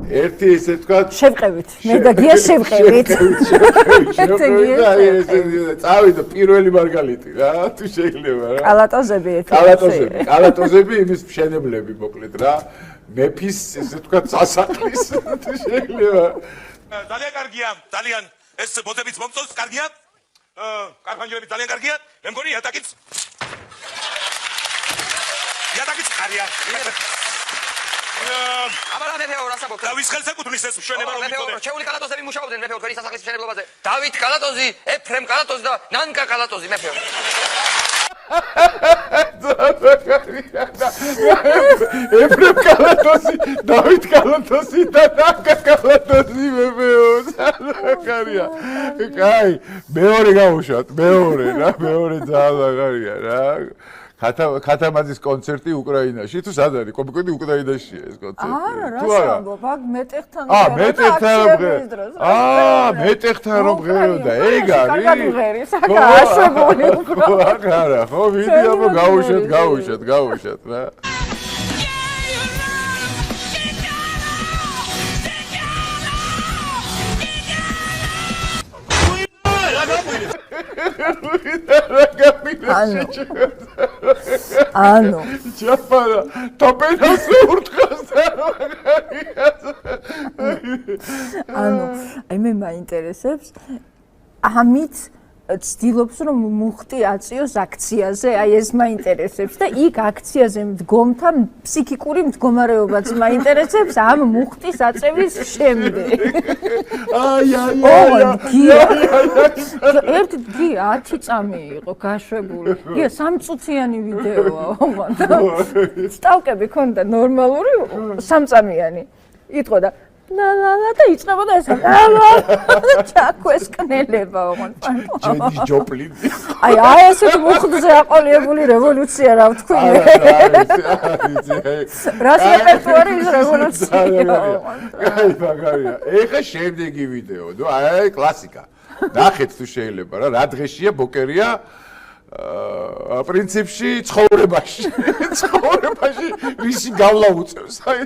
ერთი ესე თქვა შევყევით. მე და გია შევყევით. წავიდა პირველი მარგალიტი რა, თუ შეიძლება რა. კალატოზები ერთი. კალატოზები იმის მშენებლები მოკლედ რა. მეფის ესე თქვა სასახლის თუ შეიძლება. ძალიან კარგია, ძალიან ეს ბოთებიც მომწონს, კარგია. კარფანჯრები ძალიან კარგია. მე მგონი იატაკიც კარგია. აბა მეფეო რასაბობთ? დავის ხელს ეკუთვნის ეს მშვენება რომ მიყოლე. ჩეული კალატოზები მუშაობდნენ მეფეო თქვენი სასახლის მშენებლობაზე. დავით კალატოზი, ეფრემ კალატოზი და ნანკა კალატოზი მეფეო. ეფრემ კალატოზი, დავით კალატოზი და ნანკა კალატოზი მეფეო. კარგია. კაი, მეორე გავუშვათ, მეორე ძალიან კარგია რა. ქათამაძის კონცერტი უკრაინაში თუ სად არის? კონკრეტი უკრაინაშია ეს კონცერტი. თუ არა, ვაბ მეტეხთან მეტეხთან რომ ღეროდა, ეგ არის. კარგად ღერი, საკა აშვებული უფრო. არა, ხო, ვიდი აბა გავუშვათ რა. ანუ ჩაფარა ტოპენას ურთხავს და ანუ მე მაინტერესებს ამით ცდილობს რომ მუხტი აწიოს აქციაზე, აი ეს მაინტერესებს და იქ აქციაზე მდგომთა ფსიქიკური მდგომარეობაც მაინტერესებს ამ მუხტის აწევის შემდეგ. ერთი 10 წამი იყო გაშვებული. გია 3 წუთიანი ვიდეოა, ოღონდ. სტავკები ქონდა ნორმალური 3 წამიანი. იტყოდა ლა და იწყებოდა ეს ჩაქვესკნელება ოღონდ. ჯენის ჯოპლინი. აი ესეთ მუხტზე აყოლებული რევოლუცია რა ვთქვი. რას რეპერტუარი ის რევოლუცია. კაი მაგარია. ეხა შემდეგი ვიდეო, ნუ აი კლასიკა. ნახეთ თუ შეიძლება რა დღეშია ბოკერია პრინციპში ცხოვრებაში რისი გავლა უწევს აი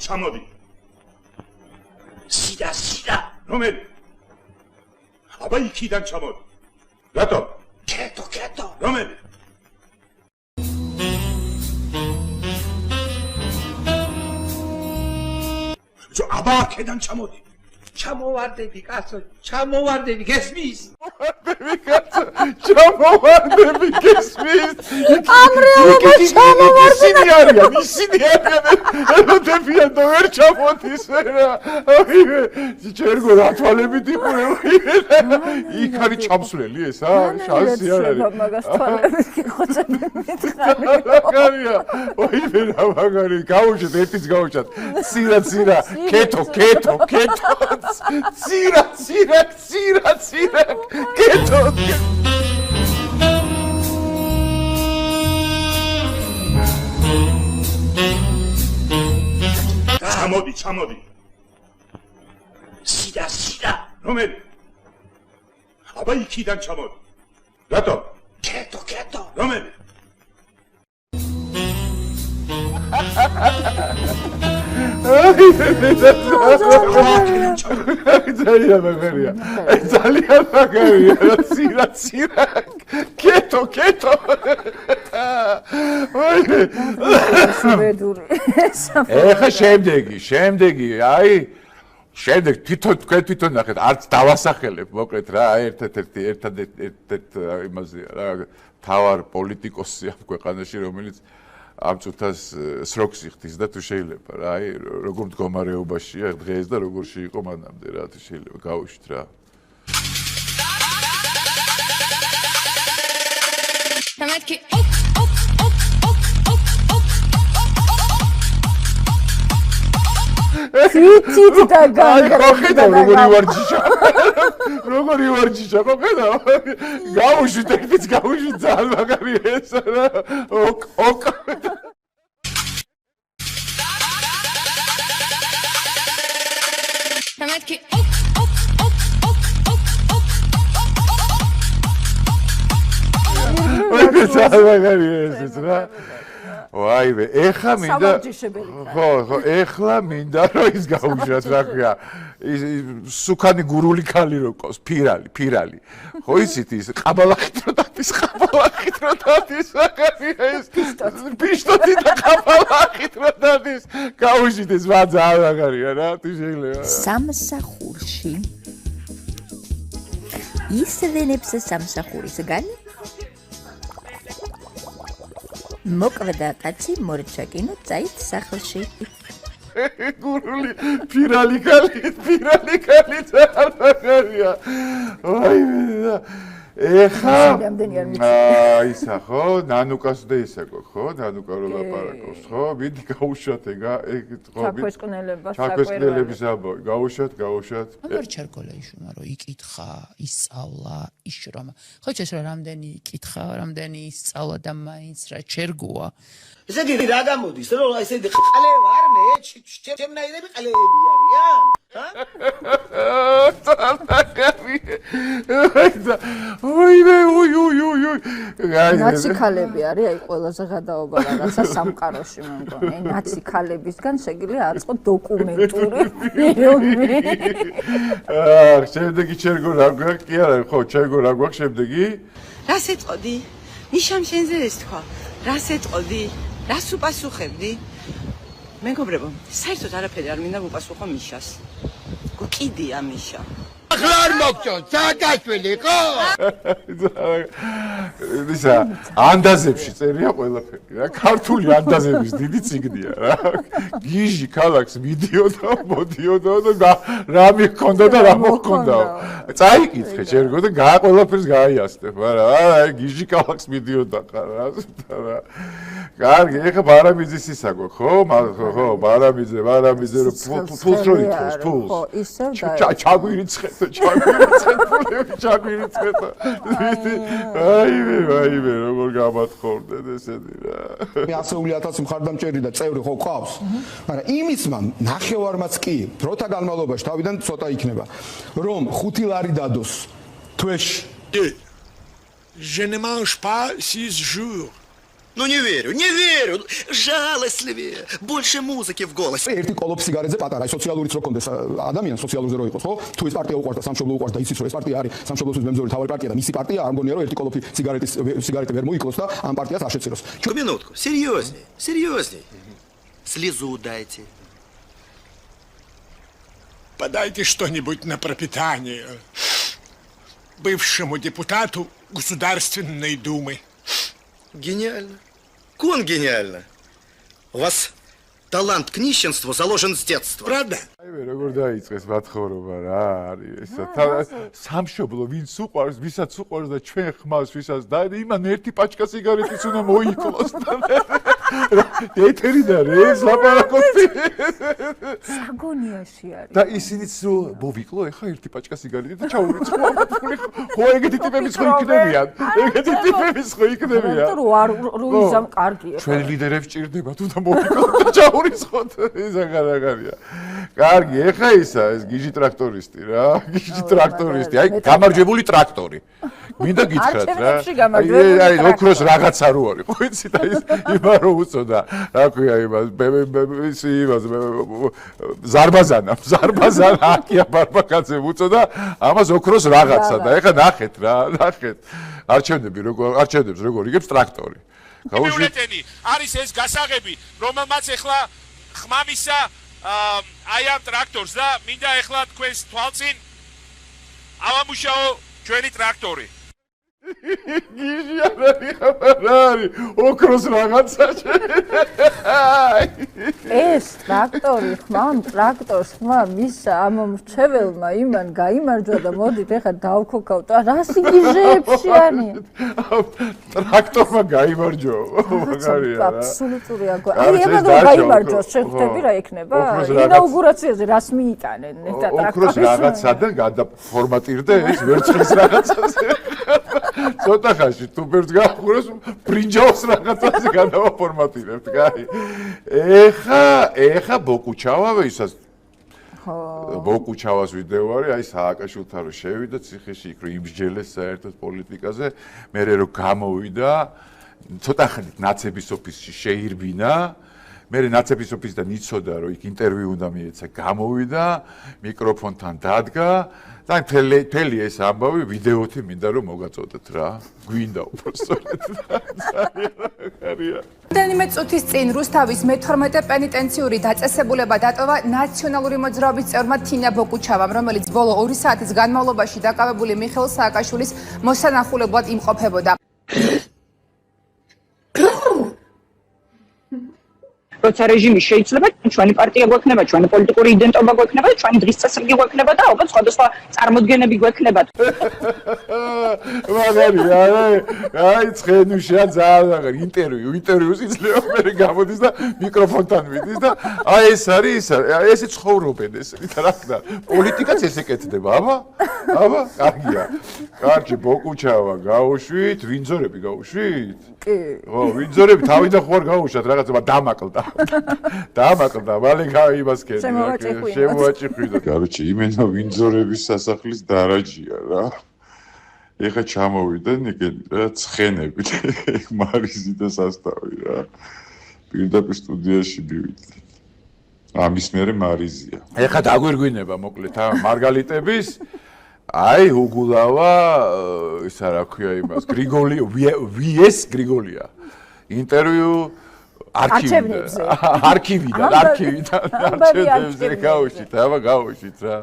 ჩამოდი სიდა რომელი აბა იქიდან ჩამოდი რატომ კეტო რომელი აბა აქედან ჩამოდი ჩამოვარდები კაცო ჩამოვარდები გესმის ჩამოვარდები გესმის ამრეულობა ჩამოვარდები ისინი არიან როდებიან და ვერ ჩამოდის რა ჩერგო რა თვალებით იყურება იქ არის ჩამსვლელი ეს შანსი არ არის მაგას თვალებით გიხოცები მაგარია ოიმე რა მაგარი გაუშვათ ერთიც გაუშვათ ცირა კეტო ცირა კეტო ჩამოდი სიდა რომელი აბა იქიდან ჩამოდი რატომ კეტო რომელი ძალიან მაგარია ცირა კეტო ეხა შემდეგი აი შემდეგ თვითონ ნახეთ არც დავასახელებ მოკლედ რა ერთადერთ იმაზე რა თავარ პოლიტიკოსი ამ ქვეყანაში რომელიც ამ წუთას სროქს იხდის და თუ შეიძლება რა აი როგორ მდგომარეობაშია დღეს და როგორში იყო მანამდე რა თუ შეიძლება გავუშვით რა დამეთქი თითით და გახედა როგორი ვარჯიშა გახედა გავუშვით ერთიც ძალიან მაგარი ეს რა ოკ მათქი ოკ ოკ ოკ ოკ ოკ ოკ ვაი სამაგარია ეს რა ვაიმე ეხლა მინდა სამარჯიშებელი ხო ეხლა მინდა რომ ის გაუშვათ რა ქვია ის სუქანი გურული ქალი რო ყავს ფირალი ხო იცით ის ყაბალახით რო დადის ეს პიშტოთი და ყაბალახით რო დადის გაუშვით ეს ვაძა აღარია რა თუ შეიძლება სამსახურში ის ვენებს სამსახურისგან მოკვდა კაცი მორჩაკინო წაით სახლში გურული ფირალი ქალი აღარია ვაიმე ეხა ისა ხო ნანუკას და ისა ხო ნანუკა რო ლაპარაკობს ხო მიდი გაუშვათ ეგა ხო ჩაქვესკნელების ამბავი გაუშვათ არ ჩერკოლა იშუმა რომ იკითხა ისწავლა იშრომა ხო ეს რა რამდენი იკითხა რამდენი ისწავლა და მაინც რა ჩერგოა ესე იგი რა გამოდის რომ ესე ყალე ვარ მე ჩემნაირები ყალეები არიან ნაცი ქალები არის აი ყველაზე გადაობა რაღაცა სამყაროში მე მგონი აი ნაცი ქალებისგან შეგვიძლია აწყო დოკუმენტური ფილმი შემდეგი ჩერგო რა გვაქვს კი არა ხო ჩერგო რა გვაქვს შემდეგი რას ეტყოდი ნიშამ შენზე ეს თქვა რას ეტყოდი რას უპასუხებდი მეგობრებო საერთოდ არაფერი არ მინდა უპასუხო მიშას გუკიდია მიშა ახლა არ მოგწონს სააკაშვილი ხო ისა ანდაზებში წერია ყველაფერი რა ქართული ანდაზების დიდი ციგნია რა გიჟი ქალაქს მიდიოდა მოდიოდა და რა მიქონდა და რა მოხონდა წაიკითხე შერგო და ყველაფერს გაიასტებ არა გიჟი ქალაქს მიდიოდა რა კარგი ეხა ბარამიძის ისა გქო ხო ბარამიძე რო ფულს რო ითხოვს ფულს ხო ისევ და ჩაგვირიცხეთ აიმე როგორ გამათხოვდნენ ესენი რა მე 100,000 მხარდამჭერი და წევრი ხო ყავს მაგრამ იმისმა ნახევარმაც კი დროთა განმავლობაში თავიდან ცოტა იქნება რომ 5 ლარი დადოს თვეში Je ne mange pas 6 jours. Ну не верю, жалостливее, больше музыки в голосе. ერთი კოლოფ სიგარეტზე პატარა, აი სოციალურიც რო კონდეს ადამიანი სოციალურზე რო იყოს, ხო? თუ ეს პარტია უყვარს და სამშობლო უყვარს და იცის რომ ეს პარტია არის სამშობლოს მემზორი თავი პარტია და მისი პარტია, არ მგონია რომ ერთი კოლოფი სიგარეტი ვერ მოიკლოს და ამ პარტიას არ შეწიროს. Минутку, серьезней. Слезу дайте. Подайте что-нибудь на пропитание бывшему депутату Государственной Думы. Гениально. Кон гениально. У вас талант к нищенству заложен с детства. Правда? აი როგორ დაიწყეს მათხოვრობა რა არის ესა სამშობლო ვინც უყვარს ვისაც უყვარს და ჩვენ ხმავს ვისაც და იმან ერთი პაჩკა სიგარეტის უნდა მოიკლოს და ეთერი და ეს ლაპარაკობს საგონიაში არის და ისინიც მოვიკლო ეხა ერთი პაჩკა სიგარეტი და ჩაურიცხო ხო ეგეთი ტიპებიც ხო იქნებიან რო იზამ კარგია ჩვენ ლიდერებს ჭირდება თუ და მოვიკლოთ და ჩაურიცხოთ ისა გარაგარია კარგი ეხა ისა ეს გიჟი ტრაქტორისტი რა გიჟი ტრაქტორისტი აი გამარჯვებული ტრაქტორი მინდა გითხრათ რა აი ოქროს რაღაცა რო არის ხო იცით აი იმა რო უწოდა რა ქვია იმას ზარბაზანა აკია ბარბაკაძე უწოდა ამას ოქროს რაღაცა და ეხა ნახეთ არჩევნები როგორ იგებს ტრაქტორი გაუშვით არის ეს გასაღები რომელმაც ეხლა ხმამისა აი ამ ტრაქტორს და მინდა ეხლა თქვენს თვალწინ ავამუშაო ჩვენი ტრაქტორი გიჟი არის ოქროს რაღაცა ეს ტრაქტორი ხმამ ტრაქტორს ხმამ ისა ამ მრჩეველმა იმან გაიმარჯვა და მოდით ეხლა დავქოქავთ რას იგიჟეებში არის ტრაქტორმა გაიმარჯვა მაგარია რა აბსოლუტური აი ეხლა რომ გაიმარჯვას შეხვდები რა იქნება ინაუგურაციაზე რას მიიტანენ ეს ტრაქტორი ოქროს რაღაცადან გადაფორმატირდა ეს ვერცხლის რაღაცაზე ცოტა ხანში თუ ბერს გახუროს ბრინჯაოს რაღაცაზე გადავაფორმატირებთ კაი ეხა ბოკუჩავავე ისაც ბოკუჩავას ვიდეო არის, აი სააკაშვილთან რომ შევიდა ციხეში, იქ რომ იმსჯელეს საერთოდ პოლიტიკაზე, მე რომ გამოვიდა, ცოტა ხნით ნაცების ოფისში შეირბინა, მე ნაცების ოფისიდან იცოდა რომ იქ ინტერვიუ უნდა მიეცა, გამოვიდა, მიკროფონთან დადგა და მთელი ეს ამბავი ვიდეოთი მინდა რომ მოგაწოდეთ რა. გვინდა უბრალოდ. რამდენიმე წუთის წინ რუსთავის მე-12 პენიტენციური დაწესებულება დატოვა ნაციონალური მოძრაობის წევრმა თინა ბოკუჩავამ, რომელიც ბოლო 2 საათის განმავლობაში დაკავებული მიხეილ სააკაშვილის მოსანახულებლად იმყოფებოდა. როცა რეჟიმი შეიძლება, ჩვენი პარტია გვექნება, ჩვენი პოლიტიკური იდენტობა გვექნება, ჩვენი დღის წესრიგი გვექნება და ალბათ სხვადასხვა წარმოდგენები გვექნება. მაგარია, აი ცხენუშია ძალიან მაგარი ინტერვიუს იძლევა მე გამოდის და მიკროფონთან მიდის და აი ეს არის ესე ცხოვრობენ ეს რა ხდა პოლიტიკაც ესე კეთდება აბა კარგია კარგი ბოკუჩავა გაუშვით ვინძორები გაუშვით კი ო ვინძორები თავიდან ხوار გაუშვათ რაღაცა დამაკლდა მალე იმას კეთდა შემოაჭიხვიდა კაროჩი იმენა ვინძორების სასახლის დარაჯია რა ეხა ჩამოვიდნენ იქ რა ცხენებით მარიზი და სასტავი რა პირდაპირ სტუდიაში მივიდნენ ამის მერე მარიზია ეხა დაგვირგვინება მოკლედ მარგალიტების აი უგულავა ისა რა ქვია იმას გრიგოლი ვიეს გრიგოლია ინტერვიუ არქივიდან არჩევნებზე გავუშვით აბა გავუშვით რა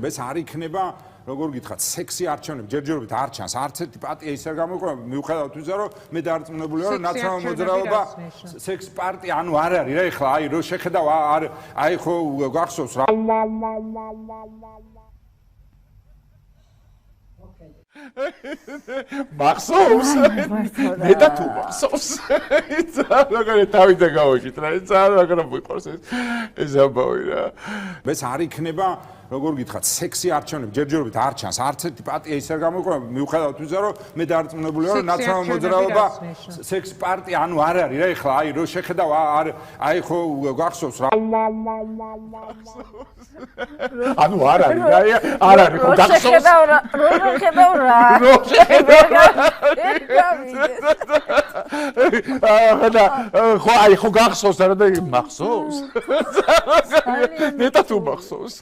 ეს არ იქნება როგორ გითხრათ სექსი არჩევნები ჯერჯერობით არ ჩანს არც ერთი პარტია ის არ გამოიყვება მიუხედავად იმისა რომ მე დარწმუნებული ვარ რომ ნაციონალური მოძრაობა სექს პარტია ანუ არ არის რა ეხლა აი რო შეხედავ აი ხო გახსოვს რა მახსოვს მე და თუ მახსოვს ძალიან თავიდან გავუშვით რა ძალიან მაგრამ მიყვარს ეს ამბავი რა ეს არ იქნება როგორ გითხრათ სექსი არჩევნები ჯერჯერობით არ ჩანს არც ერთი პარტია ის არ გამოიყვება მიუხედავად იმისა რომ მე დარწმუნებული ვარ რომ ნაციონალური მოძრაობა სექს პარტია ანუ არ არის რა ეხლა აი რო შეხედავ აი ხო გახსოვს რა ანუ არ არის რა არ არის ხო გახსოვს რო შეხედავ რა ხო აი ხო გახსოვს რა და მახსოვს მე და თუ მახსოვს